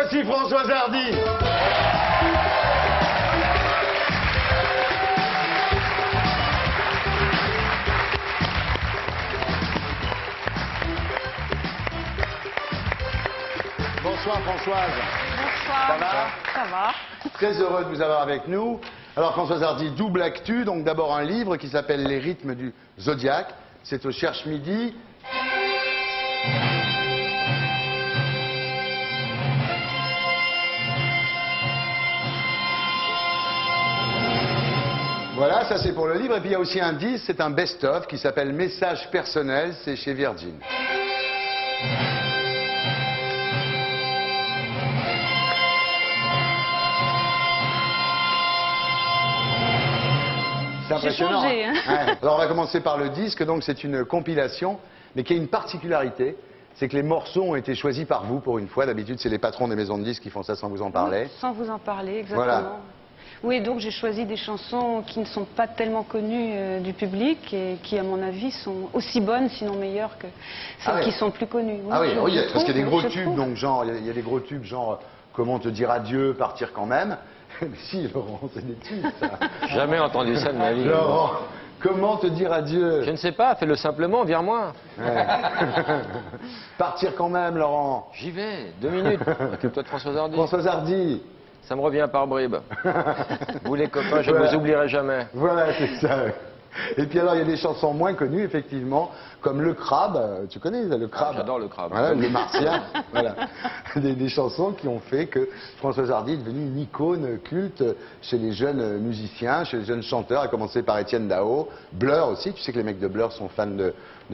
voici Françoise Hardy. Bonsoir Françoise. Bonsoir. Ça va? Ça va. Très heureux de vous avoir avec nous. Alors Françoise Hardy, double actu, donc d'abord un livre qui s'appelle Les rythmes du zodiaque. C'est au Cherche Midi. Voilà, ça c'est pour le livre. Et puis il y a aussi un disque, c'est un best-of qui s'appelle Message personnel, c'est chez Virgin. C'est impressionnant. J'ai changé, hein. Ouais. Alors on va commencer par le disque, donc c'est une compilation, mais qui a une particularité, c'est que les morceaux ont été choisis par vous pour une fois. D'habitude c'est les patrons des maisons de disques qui font ça sans vous en parler. Oui, sans vous en parler, exactement. Voilà. Oui, donc j'ai choisi des chansons qui ne sont pas tellement connues du public et qui, à mon avis, sont aussi bonnes, sinon meilleures que celles Ah oui. qui sont plus connues. Ah oui, je oui, parce qu'il y a des trouve, gros je tubes, trouve. donc genre, il y a des gros tubes genre Comment te dire adieu, partir quand même. Mais si, Laurent, c'est des tubes ça. Jamais entendu ça de ma vie. Laurent, comment te dire adieu? Je ne sais pas, fais-le simplement, vire-moi. Ouais. Partir quand même, Laurent. J'y vais, 2 minutes. Occupe-toi de Françoise Hardy. Françoise Hardy. Ça me revient par bribes. Vous les copains, je ne Voilà. vous oublierai jamais. Voilà, c'est ça. Et puis alors, il y a des chansons moins connues, effectivement, comme Le Crabe. Tu connais le Crabe? J'adore Le Crabe. Voilà, le Martien. Voilà. Des chansons qui ont fait que Françoise Hardy est devenue une icône culte chez les jeunes musiciens, chez les jeunes chanteurs, à commencer par Étienne Dao. Blur aussi, tu sais que les mecs de Blur sont fans de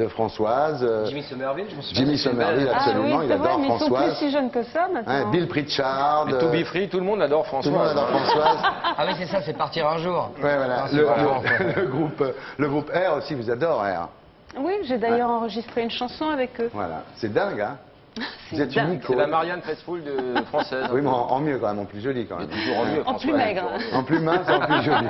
Françoise. Jimmy Somerville, je me souviens. Jimmy Somerville, absolument, Ah oui, il c'est vrai, adore mais ils sont Françoise. plus si jeunes que ça maintenant. Hein, Bill Pritchard. Et To Be Free, tout le monde adore Tout le monde Françoise. adore Françoise. Ah oui, c'est ça, c'est partir un jour. Ouais, voilà. Ah, c'est vraiment- Le groupe R aussi vous adore, R. Oui, j'ai d'ailleurs enregistré une chanson avec eux. Voilà. C'est dingue, hein? Vous êtes dingue. une C'est icône. la Marianne Faithfull française. Oui, mais en mieux quand même, en plus joli quand Mais même. toujours en mieux, En plus Françoise. maigre. En plus mince, en plus joli.